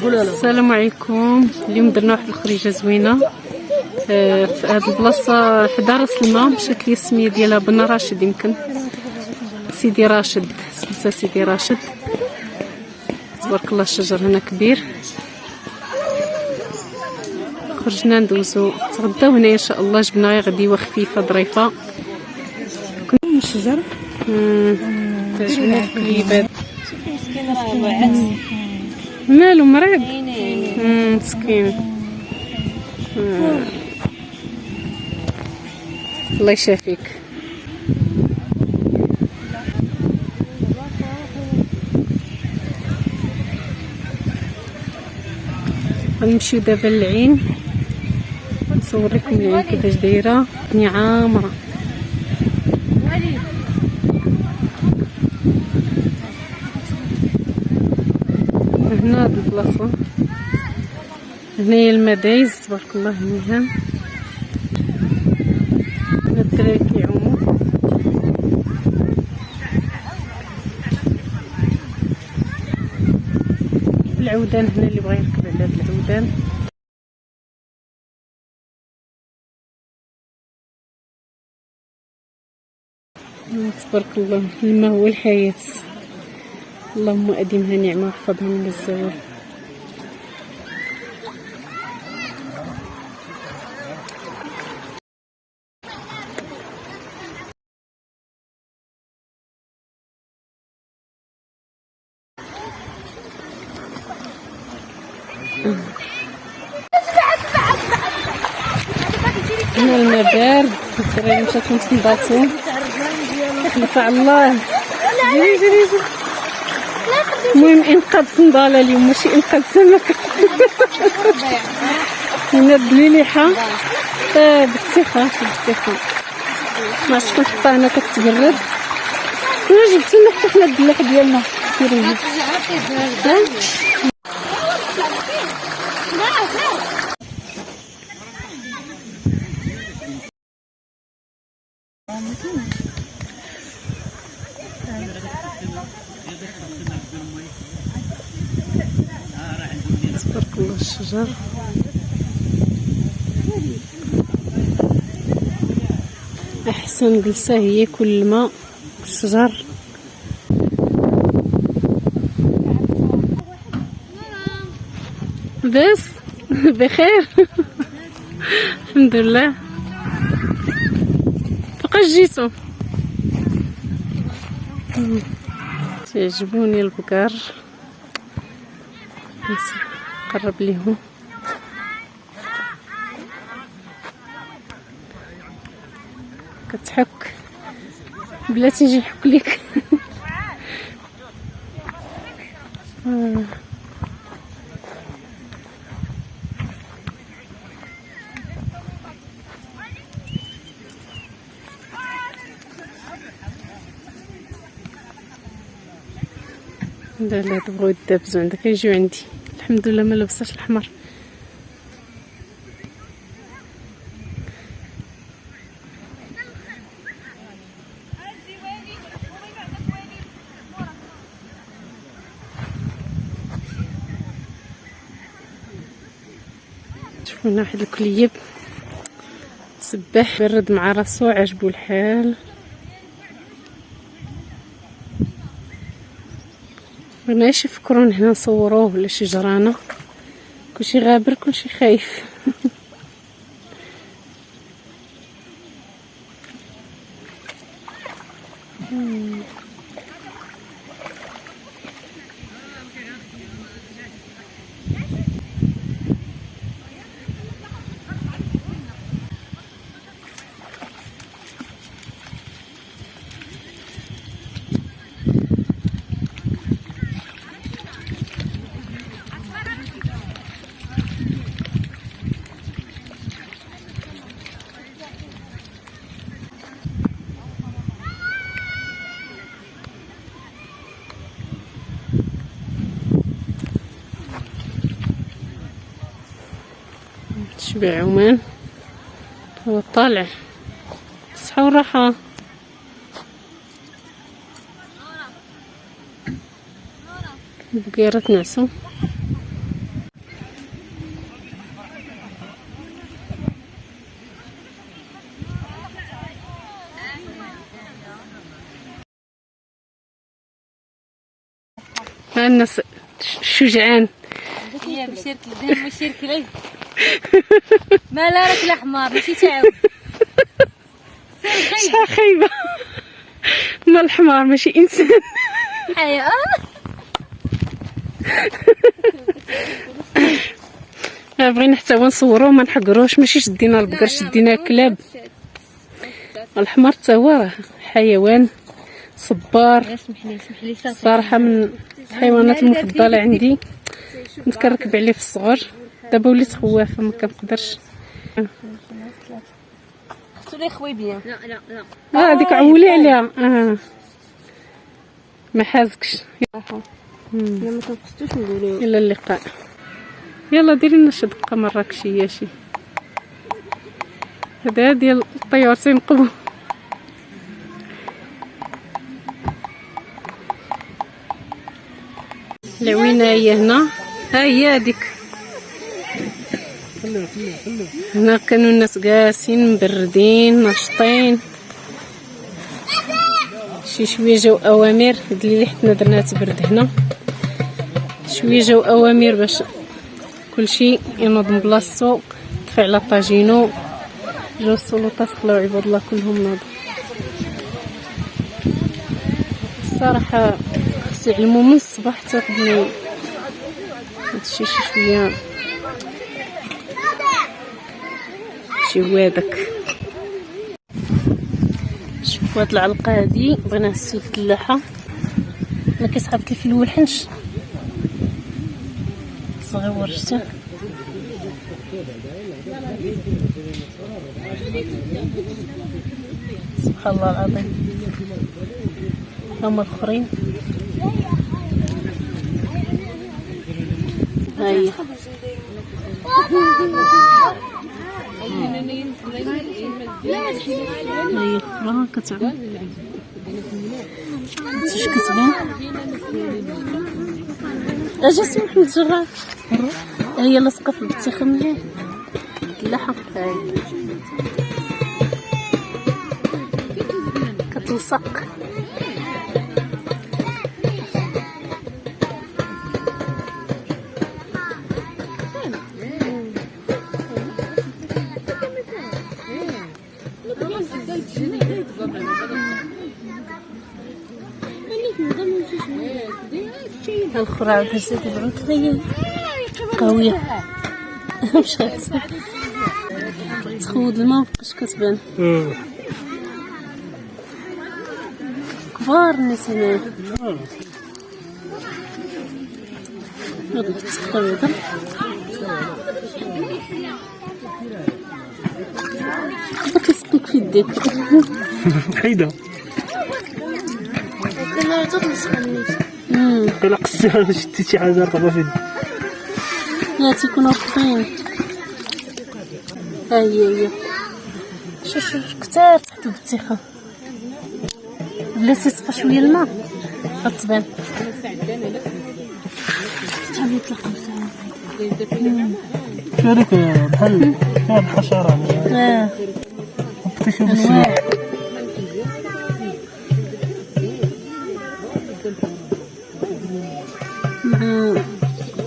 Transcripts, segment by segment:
السلام عليكم. اليوم درنا واحد الخريجه زوينه في هذه البلاصه حدا راس الماء. مشات لي السميه ديالها بن راشد، يمكن سيدي راشد، سميتها سيدي راشد. تبارك الله الشجر هنا كبير. خرجنا ندوزو نتغداو هنايا ان شاء الله. جبنا غير غديوه خفيفه ظريفه. كنا الشجر تعجبنا الكليبات. شوفي مسكين راه واعر، مالو مريض مسكين. الله يشافيك. غنمشيو دابا للعين، نصور لكم العين كيفاش دايره. الدنيا عامره. هنا هاد البلاصه، هنايا المدايز تبارك الله. هنايا هنا الدراري كيعومو. العودان هنا اللي بغا يركب على هاد العودان. تبارك الله. الماء هو الحياة، اللهم أديمها نعمة واحفظها من الزوال. هنا الماء بارد، الدراري مشاو يتنبطوا. خلف على الله. جري جري جري. المهم انقاذ صندالة اليوم ماشي انقاذ سمكة. هنا الدليليحة بالتيخة بالتيخة. ما شكون حطها هنا كتبرد. وانا جبت لنا حتى حنا الدلاح ديالنا كيرينا. تبارك الله الشجر. احسن جلسه هي كل ما الشجر. بس بخير. الحمد لله. فقاش جيتو؟ تعجبوني البقر. نقرب ليهم. كتحك بلاتي نجي نحك ليك. لا لا تبغوا يدابزوا عندك يجيو عندي. الحمد لله ما لبساش الاحمر. شوفوا هنا واحد الكليب سباح برد مع راسو، عجبو الحال. مابغيناش يفكرون هنا نصوروه ولا شي جرانه. كلشي غابر كلشي خايف. شبع عمان هو طالع. صحة وراحة. بقيرة نعسو. ها الناس شجعان. هي بشركي ديما مشيركي لي. ما لا راك الاحمر ماشي تعاود. شحال خايبة. ما الحمار ماشي انسان. حياة. بغينا حتى هو نصوروه ما نحقروش، ماشي شدينا البقر شدينا كلاب. الحمار حتى هو راه حيوان صبار. اسمح لي الصراحه من الحيوانات المفضله عندي. كنت كنركب عليه في الصغر، دابا وليت خوافه ما كنقدرش. لي خوي بيان. لا هذيك عولي عليها. ما حازكش. لا ما تنقصتوش نقولوا. الى اللقاء. يلا ديري لنا شي دقه مراكشيه شي. هذا ديال الطيور تينقبوا. العوينه هي هنا، ها هي هذيك. هنا كانوا الناس جالسين مبردين ناشطين. شي شويه جاو اوامر، هاد الليله حنا درنا تبرد هنا شويه، جاو اوامر باش كلشي ينوض بلاصتو، طفي على طاجينو. جاو السلطات خلاو عباد الله كلهم ناضوا. الصراحه خص يعلموا من الصباح حتى خدموا هادشي شي شويه. شي هو هذاك. شوفوا هاد العلقه هادي بغينا نسيو الفلاحه. ما كيسحبت في الاول حنش صغيور شتا. سبحان الله العظيم. هما الاخرين هاي هاي اخرى كتعمل اش كتبان. اجا سي محمد جرار. هي لاصقه في البطيخه مليح اللحم. هاي كتلصق. الأخرى عاد هزت البنت هي قوية. مشات تخوض الماء مبقاش كتبان. كبار الناس هنايا. هاد البطيخة هذا دابا كيسقيك في يديك. حيدة كنا تتلصق. إلا قصيها شتي شي حاجة رطبة في يدك. لا تيكونوا رطبين. ها هي شوف كتار تحت البطيخة. بلاتي تصفى شوية الماء غتبان. شحال يطلق هذيك بحال فيها الحشرة. بطيخة بالسلاح.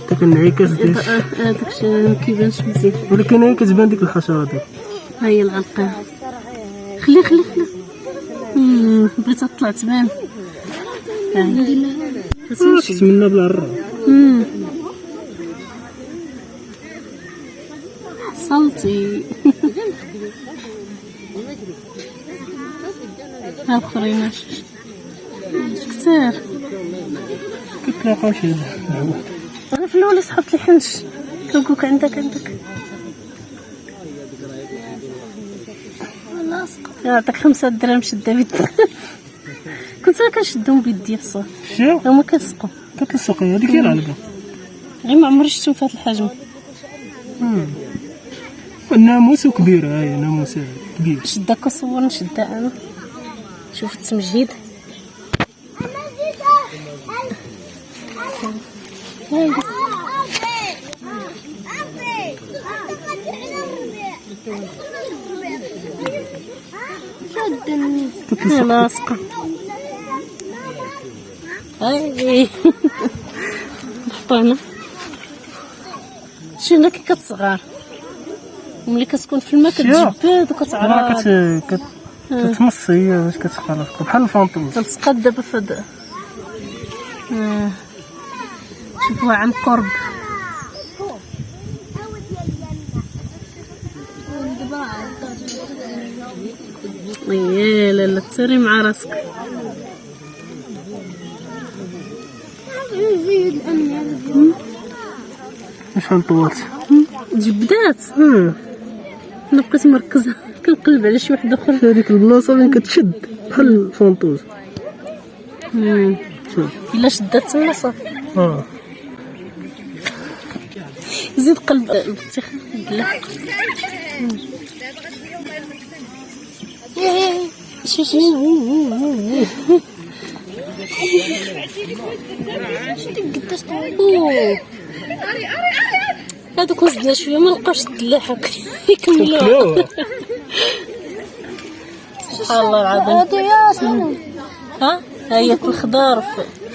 داك الانعكاس ديال هذاك ما كيبانش مزيان، ولكن هي كتبان ديك الحشرة ديك. ها هي العلقة. خلي بغيتها تطلع تبان. شفت منا بلا الرا. حصلتي. ها الاخرين كثار كتلاقاو شي انا في الاول سحبت لي حنش كنقولك عندك يعطيك 5 دراهم شده بيدك. كنت انا كنشدهم بيدي في الصوت هما كيلصقوا. كتلصق هذيك هي العلقة. غير ما عمري شفتهم في هذا الحجم. الناموس كبير. هاي ناموس كبير. شدا كنصور نشدها انا. شوف التمجيد. لاصقة. هاي نحطونا شي هنا كي كتصغر وملي كتكون في الماء كتجبد وكتعرض كتمص هي باش كتخلص بحال الفانطوز. كنتسقط دابا في هاد شوفوها عن قرب. يا لا تسري مع راسك. شحال طولت جبدات. انا بقيت مركزه كنقلب على شي واحد اخر. هذيك البلاصه فين كتشد بحال الفانطوز. الا شدات تما صافي. زيد قلب البطيخ بالله. شي هادوك وزدنا شويه ما لقاوش الدلاحه يكملوها. سبحان الله العظيم. ها هي في الخضار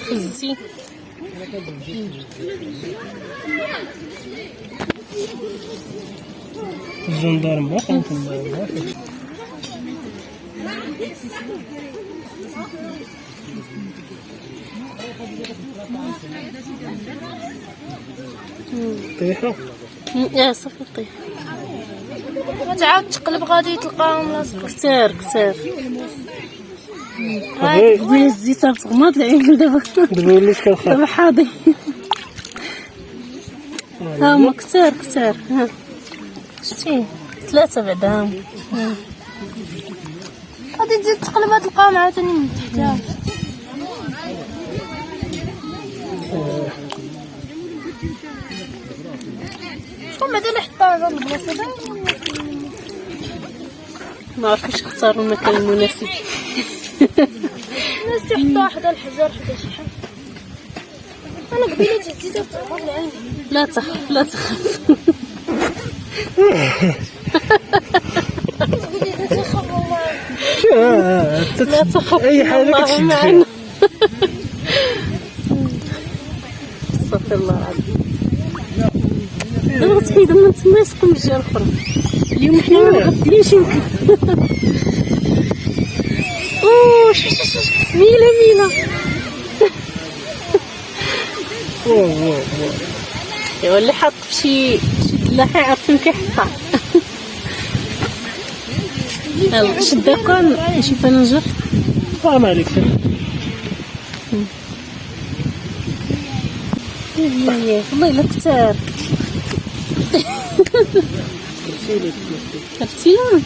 في الزين. الجندار ما كان طيحة. يا صافي طيح. وتعاود تقلب غادي تلقاهم لاصقين كثار. قبيله الزيت تغمض العين دابا وليت كنخاف. دابا حاضي. ها هما كثار. ها شتي 3 بعدا. غادي تزيد تقلبها تلقاهم عاوتاني من تحتها. شكون بعدا اللي حطها هاد البلاصه؟ ما عرفتش اختاروا المكان المناسب. الناس تحطوها حدا الحجر حدا شي حاجه. انا قبيله تهزيتها تغمض العين. لا تخاف لا تخاف. لا تخاف اي حاجه الله معنا. استغفر الله العظيم. دابا تحيدو من تما يسقوا من الجهه الاخرى. اليوم حنا ما مغديينش يمكن. اوه شوف ميله. ايوا اللي حاط شي دلاحه يعرف فين كيحطها. يلا شد القان نشوف انا نجر. حرام عليك. والله الا كثار. عرفتينا.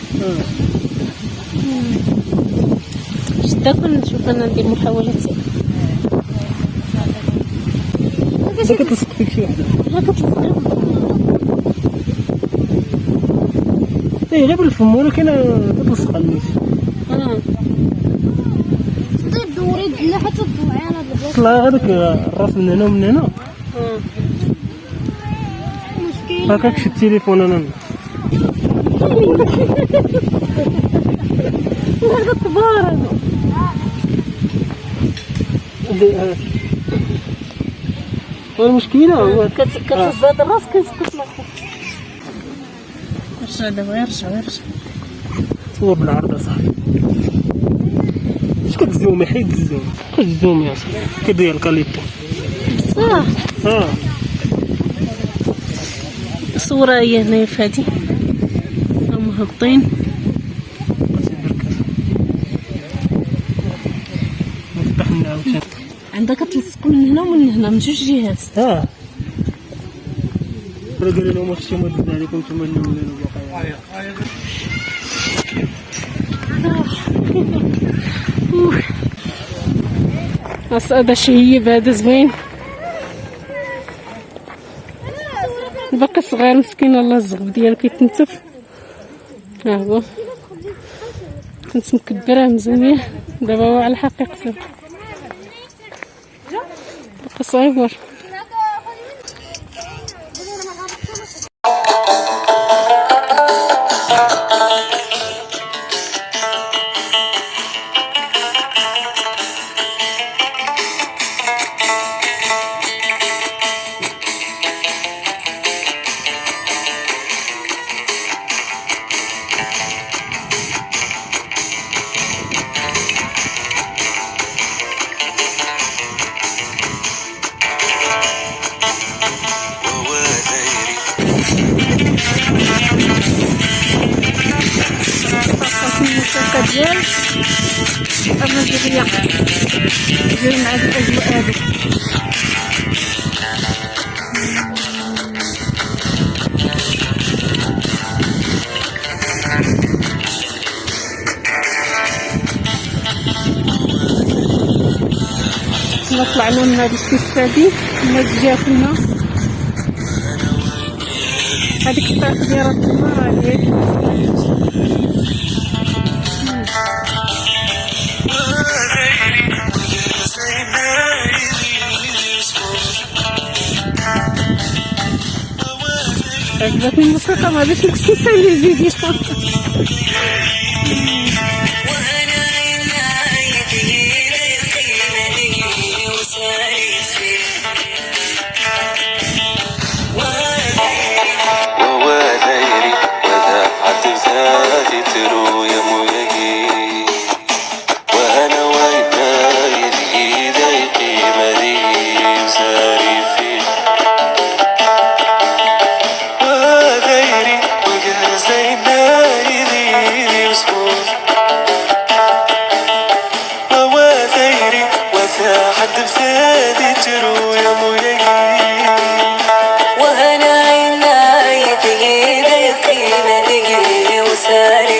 شد القان نشوف انا ندير محاولات. انت كتلصق فيك شي وحده. لا كتلصق. ايه لا بالفم ولكن كتلصق على الميس. تبداي دوري لا حتى تطلعي انا دابا. طلع هذاك الراس من هنا ومن هنا. هكاك شي التليفون انا. هذا كبار هذا. المشكله هو كتزاد الراس كيسقط معك. رجع دابا يرجع. هو بالعرض اصاحبي. اش كتزومي حيد الزوم. كتزومي يا صاحبي كيضيع الكاليتي بصح. الصورة هي هنايا في هادي هما هابطين. نفتح لنا عاوتاني. عندها كتلصق من هنا ومن هنا من جوج جهات. راه قال لهم واش نتوما دز عليكم نتوما الاولين الباقي. هذا شهيب هذا زوين. باقي صغير مسكين الله الزغب ديالو كيتنتف. ها هو كنت مكبره مزويه دابا هو على حقيقته. باقي صغير. ديال الرزقية جاي مع هاد الاجواء هادو. حنا طلعنا من هاد البيست هادي الناس جاتنا هاديك الطريق ديال راس الماء راه هي عجبتني الموسيقى ما غاديش نكتب على الفيديو. حد بثادي ترو يا موياي وهنا عيناي في ايدي قيمة وساري